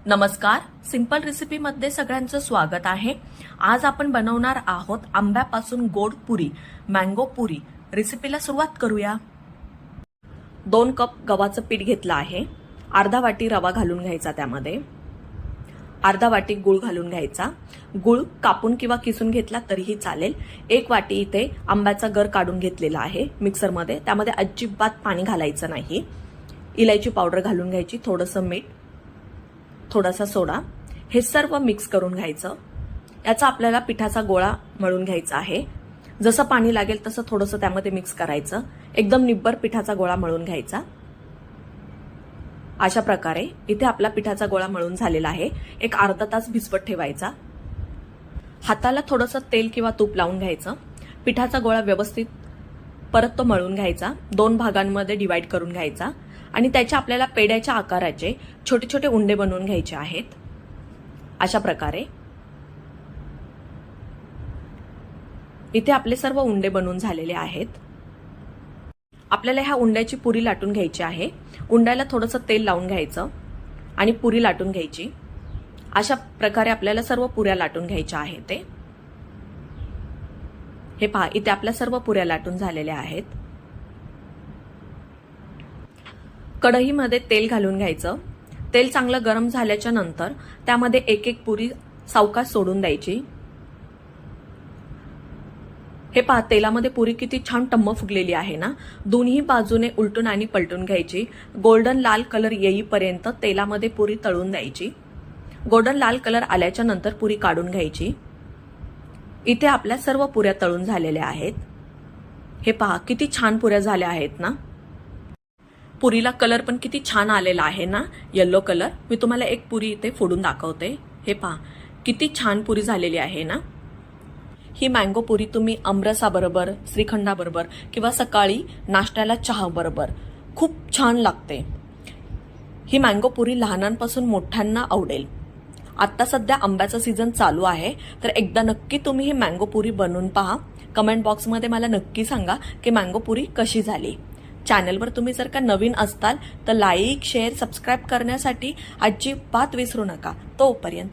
नमस्कार, सिंपल रेसिपीमध्ये सगळ्यांचं स्वागत आहे। आज आपण बनवणार आहोत आंब्यापासून गोड पुरी, मँगो पुरी। रेसिपीला सुरुवात करूया। 2 कप गव्हाचं पीठ घेतलं आहे। अर्धा वाटी रवा घालून घ्यायचा, त्यामध्ये अर्धा वाटी गूळ घालून घ्यायचा। गूळ कापून किंवा किसून घेतला तरीही चालेल। 1 वाटी इथे आंब्याचा गर काढून घेतलेला आहे मिक्सरमध्ये, त्यामध्ये अजिबात पाणी घालायचं नाही। इलायची पावडर घालून घ्यायची, थोडंसं मीठ, थोडासा सोडा, हे सर्व मिक्स करून घ्यायचं। याचा आपल्याला पिठाचा गोळा मळून घ्यायचा आहे। जसं पाणी लागेल तसं थोडंसं त्यामध्ये मिक्स करायचं। एकदम निब्बर पिठाचा गोळा मळून घ्यायचा। अशा प्रकारे इथे आपला पिठाचा गोळा मळून झालेला आहे। एक अर्धा तास भिजवत ठेवायचा। हाताला थोडंसं तेल किंवा तूप लावून घ्यायचं। पिठाचा गोळा व्यवस्थित परत तो मळून घ्यायचा। 2 भागांमध्ये डिवाइड करून घ्यायचा आणि त्याच्या आपल्याला पेड्याच्या आकाराचे छोटे छोटे उंडे बनवून घ्यायचे आहेत। अशा प्रकारे इथे आपले सर्व उंडे बनवून झालेले आहेत। आपल्याला ह्या उंड्याची पुरी लाटून घ्यायची आहे। उंड्याला थोडंसं तेल लावून घ्यायचं आणि पुरी लाटून घ्यायची। अशा प्रकारे आपल्याला सर्व पुऱ्या लाटून घ्यायच्या आहेत। हे पहा, इथे आपल्या सर्व पुऱ्या लाटून झालेल्या आहेत। कढईमध्ये तेल घालून घ्यायचं। तेल चांगलं गरम झाल्याच्या नंतर त्यामध्ये एक एक पुरी सावकाश सोडून द्यायची। हे पहा, तेलामध्ये पुरी किती छान टम्म फुगलेली आहे ना। दोन्ही बाजूने उलटून आणि पलटून घ्यायची। गोल्डन लाल कलर येईपर्यंत तेलामध्ये पुरी तळून द्यायची। गोल्डन लाल कलर आल्याच्या नंतर पुरी काढून घ्यायची। इथे आपल्या सर्व पुऱ्या तळून झालेल्या आहेत। हे पहा, किती छान पुऱ्या झाल्या आहेत ना। पुरीला कलर पण किती छान आलेला आहे ना, येलो कलर। मी तुम्हाला एक पुरी इथे फोडून दाखवते। हे पहा, किती छान पुरी झालेली आहे ना। ही मँगो पुरी तुम्ही आमरसाबरोबर, श्रीखंडाबरोबर किंवा सकाळी नाश्त्याला चहा बरोबर खूप छान लागते। ही मँगो पुरी लहानांपासून मोठ्यांना आवडेल। आता सध्या आंब्याचा सीझन चालू आहे, तर एकदा नक्की तुम्ही ही मँगो पुरी बनवून पहा। कमेंट बॉक्समध्ये मला नक्की सांगा की मँगो पुरी कशी झाली। चॅनलवर तुम्ही जर का नवीन असताल तर लाईक, शेअर, सबस्क्राईब करण्यासाठी अजिबात विसरू नका। तोपर्यंत